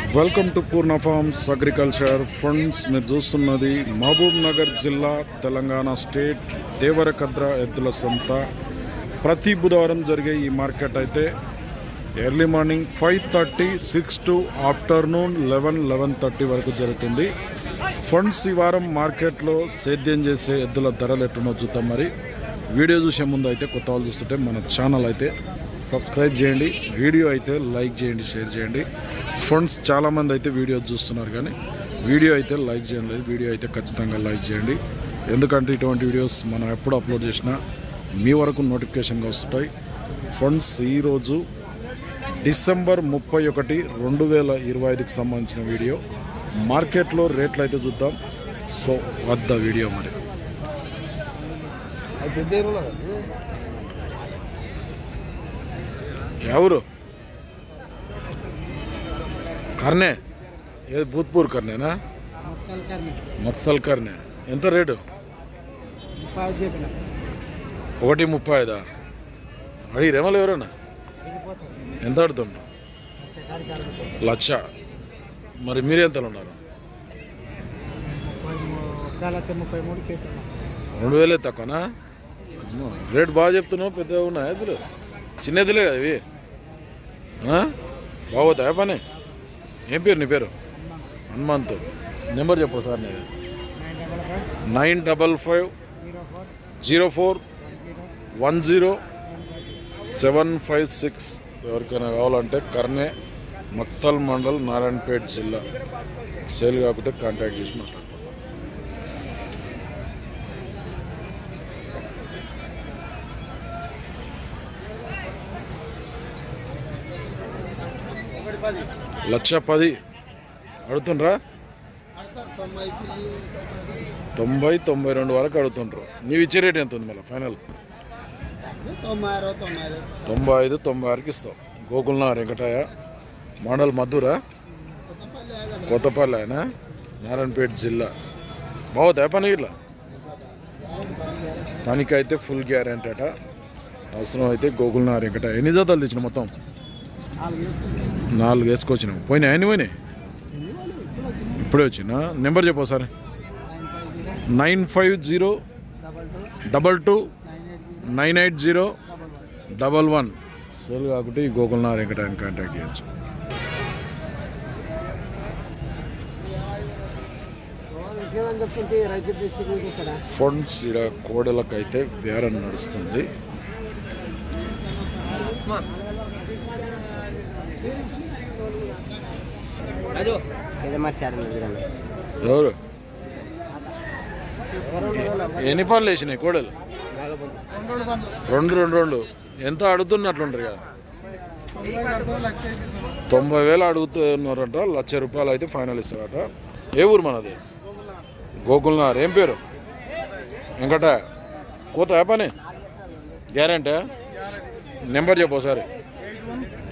Welcome to Purna forms agriculture funds. మీరు చూస్తున్నది మహబూబ్ నగర్ జిల్లా, తెలంగాణ స్టేట్, దేవరకద్ర ఎద్దుల సంత. ప్రతి బుధవారం జరిగే ఈ మార్కెట్ అయితే ఎర్లీ మార్నింగ్ 5:30, 6 to ఆఫ్టర్నూన్ 11:30 వరకు జరుగుతుంది. ఫండ్స్ ఈ వారం మార్కెట్లో సేద్యం చేసే ఎద్దుల ధరలు ఎట్టునో చూద్దాం. మరి వీడియో చూసే ముందు అయితే కొత్త వాళ్ళు చూస్తుంటే మన ఛానల్ అయితే సబ్స్క్రైబ్ చేయండి, వీడియో అయితే లైక్ చేయండి, షేర్ చేయండి. ఫ్రెండ్స్ చాలామంది అయితే వీడియో చూస్తున్నారు కానీ వీడియో అయితే లైక్ చేయండి. వీడియో అయితే ఖచ్చితంగా లైక్ చేయండి, ఎందుకంటే ఇటువంటి వీడియోస్ మనం ఎప్పుడు అప్లోడ్ చేసినా మీ వరకు నోటిఫికేషన్గా వస్తుంటాయి. ఫ్రెండ్స్ ఈరోజు డిసెంబర్ 31, 2025కి సంబంధించిన వీడియో. మార్కెట్లో రేట్లు అయితే చూద్దాం. సో వద్ద వీడియో. మరి ఎవరు కర్నే? ఏది భూత్పూర్ కర్నేనా? మొత్తల్ కర్నే. ఎంత రేటు? 1:35. అడిగిరేమో ఎవరన్నా? ఎంత అడుగుతుండ్రు? 1,00,000. మరి మీరు ఎంతలో ఉన్నారు? 2,000 తక్కువనా? రేటు బాగా చెప్తున్నావు. పెద్దగా ఉన్నాయి ఎద్దులు, చిన్న ఎద్దులే కదా ఇవి. బాగోతాయా పని? ఏం పేరు నీ పేరు? హనుమంతు. నెంబర్ చెప్పు సార్. నేను 9550410756. ఎవరికైనా కావాలంటే కర్నే, మక్తల్ మండల్, నారాయణపేట జిల్లా. సేల్ కాకపోతే కాంటాక్ట్ చేసి మాట్లాడుకోండి. $1,10,000 అడుగుతుండ్రా? 90-92 వరకు అడుగుతుండ్రు. నీవు ఇచ్చే రేట్ ఎంత ఉంది మళ్ళీ ఫైనల్? 95-96కి ఇస్తావు. గోకుల్నార్ వెంకటయ్య, మండల్ మధురా, కొత్తపల్లి ఆయన, నారాయణపేట జిల్లా. బాగుతాయా పని? ఇట్లా పనికైతే ఫుల్ గ్యారెంటీ అట. అవసరం అయితే గోకుల్నార్ వెంకటయ్య. ఎన్ని జతలు తెచ్చిన మొత్తం? 4 వేసుకొచ్చినావు. పోయినాయి అన్ని పోయినాయి? ఇప్పుడే వచ్చినా. నెంబర్ చెప్పు సార్. 9502298011. సేల్ కాకుంటే ఈ గోకుల్నార్ వెంకటాయని కాంటాక్ట్ చేయొచ్చు. ఫండ్స్ ఇక్కడ కోడలకైతే బేరం నడుస్తుంది. ఎవరు? ఎన్ని పనులు వేసినాయి కోడలు? 2 ఎంత అడుగుతున్నట్లుంటారు కదా? 90,000 అడుగుతున్నారంట. ₹1,00,000 అయితే ఫైనల్ ఇస్తారట. ఏ ఊరు మనది? గోకుల్నార్. ఏం పేరు? వెంకట. కోత పని గ్యారెంటీ? నెంబర్ చెప్పు ఒకసారి.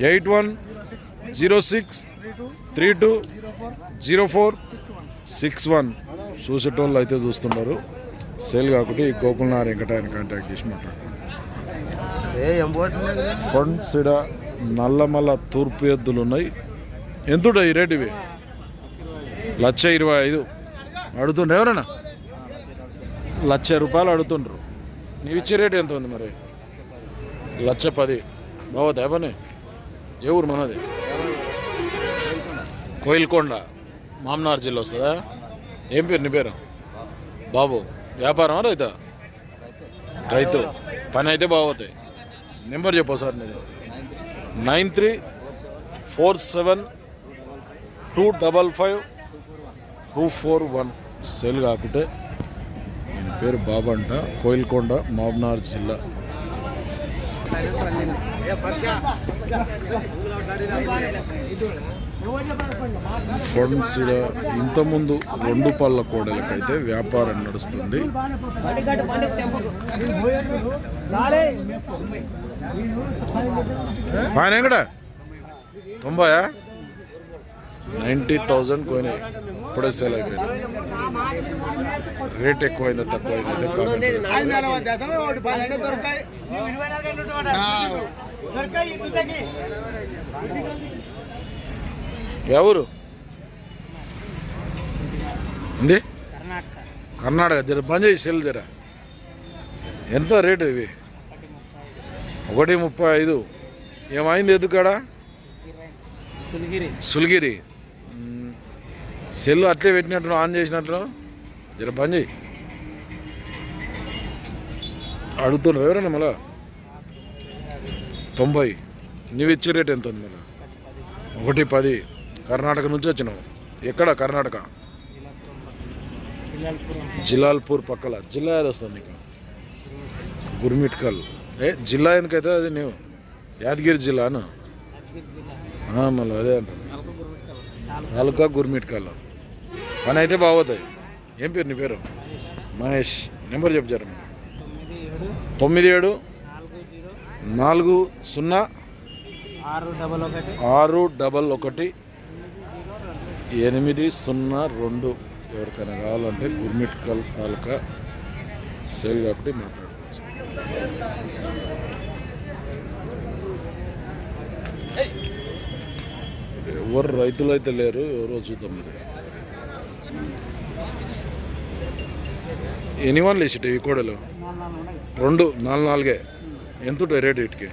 8106320461. చూసేటోళ్ళు అయితే చూస్తున్నారు. సేల్ కాకుండా ఈ గోకుల్నార్ వెంకటాయని కాంటాక్ట్ చేసి మాట్లాడుతున్నారు. ఫండ్స్ ఇక్కడ నల్లమల్ల తూర్పు ఎద్దులు ఉన్నాయి. ఎంతుంటాయి ఈ రేటు? ఇవి 1,25,000 అడుగుతుండ్రు. ఎవరన్నా? ₹1,00,000 అడుగుతుండ్రు. నీవు ఇచ్చే రేటు ఎంత ఉంది మరి? 1,10,000. బాగుతాయి పని? ఏ ఊరు మనది? కోయిల్కొండ, మామనార్ జిల్లా వస్తుందా? ఏం పేరు నీ పేరు? బాబు. వ్యాపారం రైతా? రైతు. పని అయితే బాగుతాయి. నెంబర్ చెప్పు సార్. నేను 9347255241. సేల్ కాకుంటే ఈయన పేరు బాబు అంట. కోయిల్కొండ, మామనార్ జిల్లా. ఫండ్స్ ఇంతకుముందు 2 పళ్ళ కోడలకైతే వ్యాపారం నడుస్తుంది. ఫైన్ ఎక్కడ? 90,000 90,000 పోయినాయి. ఇప్పుడే సేల్ అయిపోయింది. రేట్ ఎక్కువైందా తక్కువైందా అయితే కామెంట్. ఎవరు? ఉంది కర్ణాటక జర బంద్ చేయి సెల్ జర. ఎంత రేటు ఇవి? 1.35. ఏమైంది ఎదుకాడ? సుల్గిరి సెల్ అట్లే పెట్టినట్టు ఆన్ చేసినట్లు జర బంద్ చేయి. అడుగుతున్నారు ఎవరన్నా మళ్ళా 90. నువ్వు ఇచ్చే రేట్ ఎంత ఉంది మళ్ళీ? 1.10. కర్ణాటక నుంచి వచ్చినావు. ఎక్కడ కర్ణాటక? జిలాల్పూర్ పక్కల. జిల్లా ఏది వస్తుంది నీకు? గుర్మిట్కల్. జిల్లా ఎందుకైతే అది నువ్వు యాదగిరి జిల్లాను మళ్ళీ అదే అంటాను. తాలూకా గుర్మిట్కల్. పని అయితే బాగుతాయి. ఏం పేరు నీ పేరు? మహేష్. నెంబర్ చెప్పారు 97 40 611 802. ఎవరికైనా కావాలంటే గుర్మిట్కల్ తాలూకా సేల్ కాబట్టి మాట్లాడుకోవచ్చు. ఎవరు రైతులు అయితే లేరు, ఎవరో చూద్దాం. ఇది ఎన్ని వన్లు వేసిట్టు ఈ కోడలు? 2 4 ఎంత ఉంటాయి రేటు వీటికి?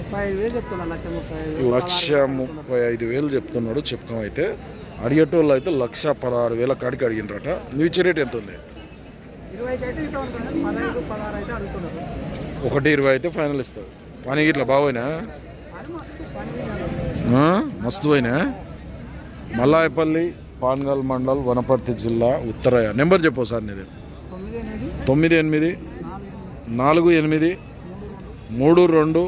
1,35,000 చెప్తున్నాడు. చెప్తాం అయితే అడిగేటోళ్ళు అయితే 1,16,000 కాడికి అడిగినరట. నువ్వు ఇచ్చే రేట్ ఎంత ఉంది? 1.20 అయితే ఫైనల్ ఇస్తావు. పని ఇట్లా బాగోయినా మస్తు పోయినా. మల్లాయపల్లి, పాన్గల్ మండల్, వనపర్తి జిల్లా, ఉత్తరాయ. నెంబర్ చెప్పు సార్ నీది. 98 48 32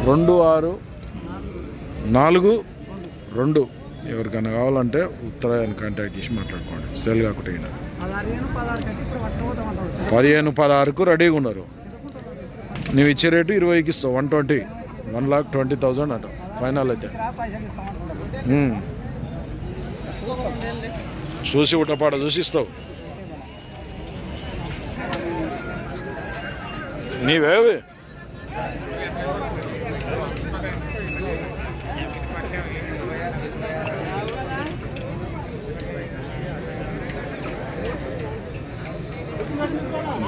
26 42. ఎవరికైనా కావాలంటే ఉత్తరాయని కాంటాక్ట్ చేసి మాట్లాడుకోండి. సేల్ కాకుండా 15-16కు రెడీగా ఉన్నారు. నువ్వు ఇచ్చే రేటు 20కి ఇస్తావు. 120 1,20,000 అంట ఫైనల్ అయితే. చూసి ఉట్టపాట చూసి ఇస్తావు. నీవేవి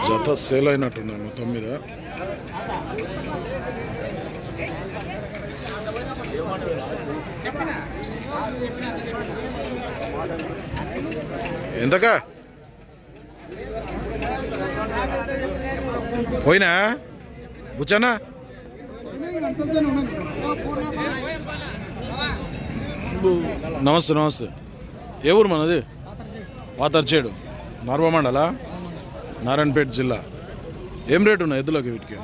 జత సేల్ అయినట్టున్నాను మొత్తం మీద. ఎంతకా పోయినా బుచ్చానా? నమస్తే. ఏ ఊరు మనది? వాతర్చేడు, నార్వ మండల, నారాయణపేట జిల్లా. ఏం రేటు ఉన్నాయి ఎద్దులకి వీటికి?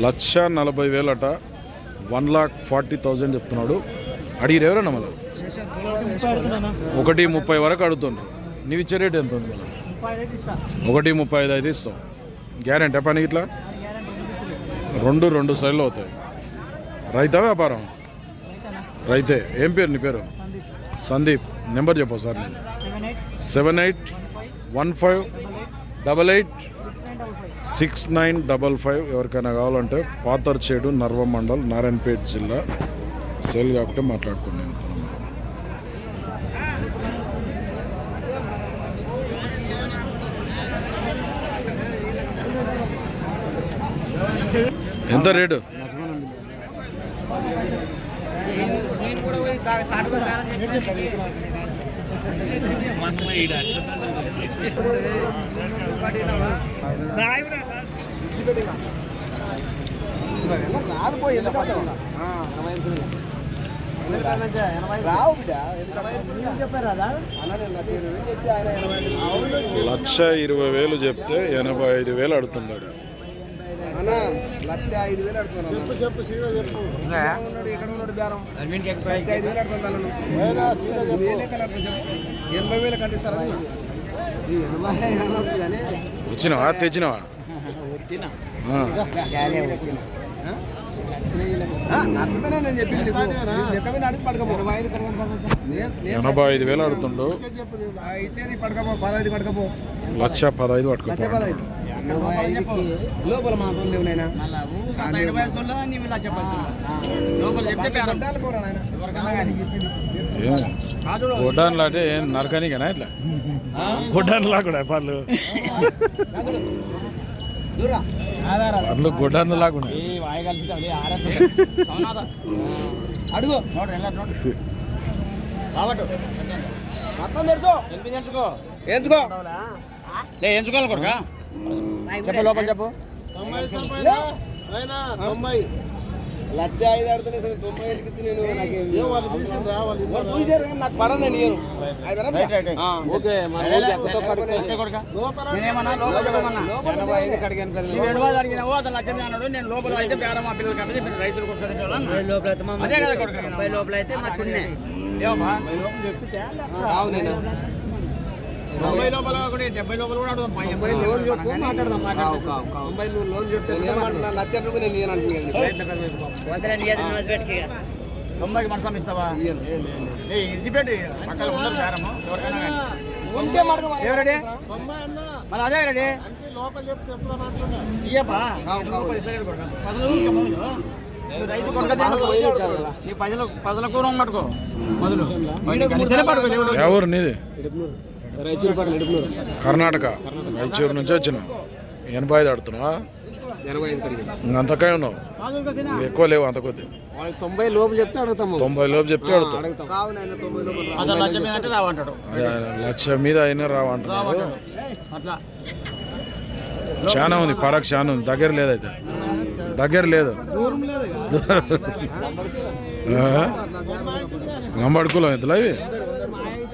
1,40,000 అట. 1,40,000 చెప్తున్నాడు. అడిగిరు ఎవరన్నా మళ్ళీ? 1.30 వరకు అడుగుతుండ్రు. నీవు ఇచ్చే రేటు ఎంత ఉంది మళ్ళీ? 1.35 అయితే ఇస్తాం. గ్యారెంటీ పనికి ఇట్లా 2 సైడ్లో అవుతాయి. రైతా వ్యాపారం? రైతే. ఏం పేరు నీ పేరు? సందీప్. నెంబర్ చెప్పు సార్. నేను 7815886955. ఎవరికైనా కావాలంటే పాతర్చేడు, నర్వ మండల్, నారాయణపేట జిల్లా. సేల్ కాబట్టి మాట్లాడుకున్నాను. ఎంత రేటు? లక్ష 20,000 చెప్తే 85,000 అడుగుతున్నాడు. 1,05,000 అడుగుతున్నాడు. వచ్చినావా? తెచ్చినావా? 85,000 అడుగుతుండు. 1,15,000 పట్టుకో. లోపల మాత్రం లేవునైనా గొడ్డాన్లా అంటే ఏం నరకనికేనా ఇట్లా గొడ్డాన్లా కూడా పళ్ళు పళ్ళు గొడ్డాన్లా కూడా అడుగు ఎంచుకోవాలి కొడుక చెప్పు లోపల చెప్పు 90 లక్ష 5 ఆడుతున్నా సరే 90 కి నేను నాకు పడదు నేను ఓకే నేను లోపల అయితే బేరం మా పిల్లలు కట్టి రైతులు లోపల అయితే మాకు అవునైనా 90 లోపల కూడా 70 లోపల కూడా అడుగుతాం 80 లోన్ చెప్పు మాట్లాడదాం 90 లోన్ చెప్తే లక్ష రూపాయలు నేను అంటున్నాను 90కి మనసం ఇస్తావా ఇడిచిపెట్టి పక్కన ఉండదు బేరము ఎవరికైనా ఎవరెడీ మరి అదే రెడీ ఇయ్యపా రైతు నీ పదల కూర ఉన్నట్టుకో మొదలు ఎవరు నీది కర్ణాటక రాయచూరు నుంచి వచ్చిన 85 ఆడుతున్నావా 85 అంతకాయ ఉన్నావు ఎక్కువ లేవు అంత కొద్ది 90 లోపు చెప్తే అడుగుతాము 90 లోపు చెప్తే అడుగుతాం లక్ష మీద అయినా రావంటున్నాడు చాలా ఉంది పడక చాలా ఉంది దగ్గర లేదైతే దగ్గర లేదు గంబడి కులం ఎంతలో అవి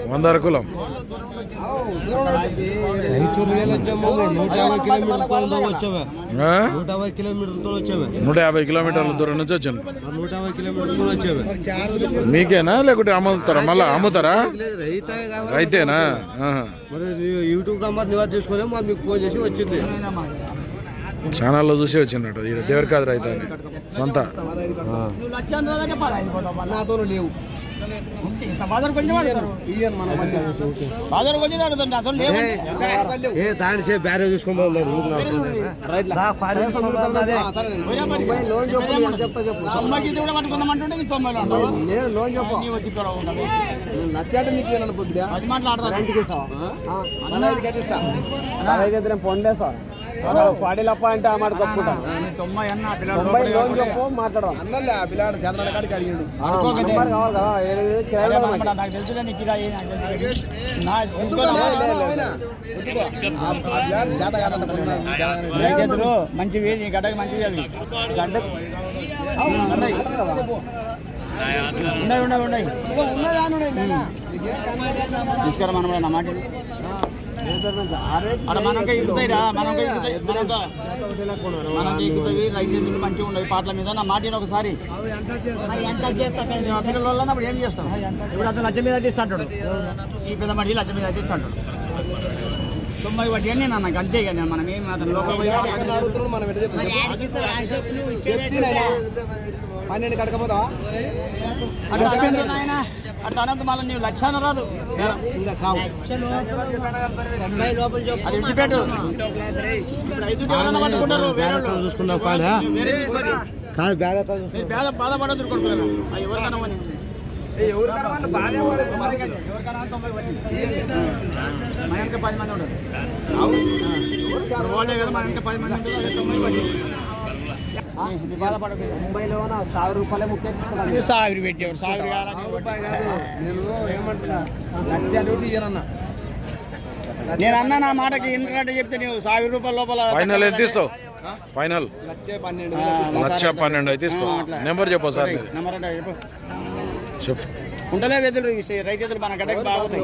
100 కులం 150 కిలోమీటర్ల దూరం నుంచి వచ్చాను మీకేనా లేకుంటే అమ్ముతారా మళ్ళీ అమ్ముతారా రైతేనా యూట్యూబ్ నంబర్ నివాస్ చేసుకోలే మీకు ఫోన్ చేసి వచ్చింది ఛానల్లో చూసి వచ్చినట్టు ఇది దేవరకాదు రైతు అని సొంత నాతో లేవు బ్యారే చూసుకుంటా నచ్చాట నీకు పొండేసా పాడీలప్ప అంటే ఆ మాట కొట్టుకుంటా 90 లోన్ చెప్పు మాట్లాడదాం అన్నలే ఆ పిల్లాడు చంద్రన కాడికి అడిగాడు నెంబర్ కావాలి కదా నాకు తెలుసు నీకు మంచివి నీ గడ్డకి మంచివి అవి గడ్డ ఉన్నాయి తీసుకురా మనం నా మాట మనకి ఎక్కుతాయి రైతు మంచిగా ఉండవు పాటల మీద నా మాట ఒకసారి పిల్లల వల్ల అప్పుడు ఏం చేస్తాం ఇప్పుడు అతను లక్ష మీద అయితే ఇస్తాడు ఈ పెద్ద మడి లక్ష మీద అయితే ఇస్తాడు 90 వడ్డీ అని నాకు అంతే కదా మనం ఏం అతను లోపల 12 కడకపోతా అట్లా అనంత మళ్ళీ నీవు లక్షణ రాదు ఇంకా కావు అది విడిచిపెట్టు పట్టుకుంటారు చూసుకున్నాం బాధపడదు ఎవరికైనా మన 10 మంది ఉండదు వాళ్ళే కదా మన 10 మంది ఉంటుంది 90 వడ్డీ బాధపడదు 90లో 1000 రూపాయలే ముఖ్యం 1000 పెట్టారు 1000 నేను ఏమంటున్నా లక్ష రూపాయలు ఇయ్యనన్నా నేను అన్నా నా మాటకి ఎందుకంటే చెప్తే నువ్వు 1000 రూపాయల లోపల ఫైనల్ ఎంత ఇస్తావు ఫైనల్ 1,12,000 అయితే ఇస్తావు నెంబర్ చెప్పు సార్ నెంబర్ అంటే చెప్పు ఉంటలే రైతులు మన గడ్డకి బాగుతాయి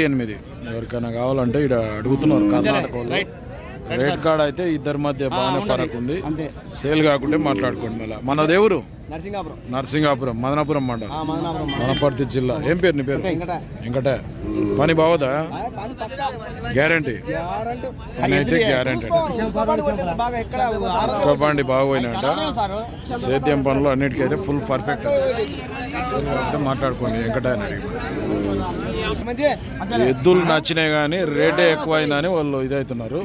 90 ఎవరికైనా కావాలంటే ఇక్కడ అడుగుతున్నారు కర్ణాటక రేట్ కార్డ్ అయితే ఇద్దరి మధ్య బాగానే ఫరక్ ఉంది సేల్ కాకుంటే మాట్లాడుకోండి మళ్ళీ మన దేవురు నరసింగాపురం మదనాపురం మండలం వనపర్తి జిల్లా ఏం పేరు నీ పేరు ఇంకటే పని బాగుదా గ్యారంటీ అయితే గ్యారంటీ బండి బాగోయినట సేద్యం పనులు అన్నిటికైతే ఫుల్ పర్ఫెక్ట్ మాట్లాడుకోండి వెంకటే అని అడిగి ఎద్దులు నచ్చినాయి కానీ రేటే ఎక్కువైందని వాళ్ళు ఇదవుతున్నారు.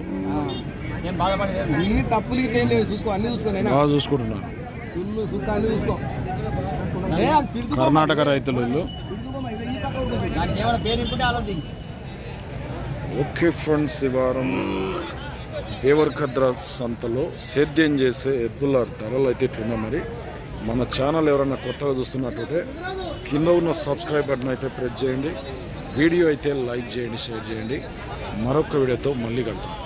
ఏం బాధపడలేదు. ఇన్ని తప్పులు ఏం లేవు, చూసుకో అన్ని చూసుకో. బాగా చూసుకుంటున్నారు సుల్లు సుక్క అన్ని చూసుకో. కర్ణాటక రైతులు వీళ్ళు. దానికి ఏమైనా పేరు ఇప్పుడే ఆలోచించి. ఓకే ఫ్రెండ్స్, ఈ వారం దేవరకద్ర సంతలో సేద్యం చేసే ఎద్దుల ధరలు అయితే ఇట్లున్నాయి. మరి మన ఛానల్ ఎవరైనా కొత్తగా చూస్తున్నట్లయితే కింద ఉన్న సబ్స్క్రైబ్ బటన్ అయితే ప్రెస్ చేయండి. వీడియో అయితే లైక్ చేయండి, షేర్ చేయండి. మరొక వీడియోతో మళ్ళీ కలుద్దాం.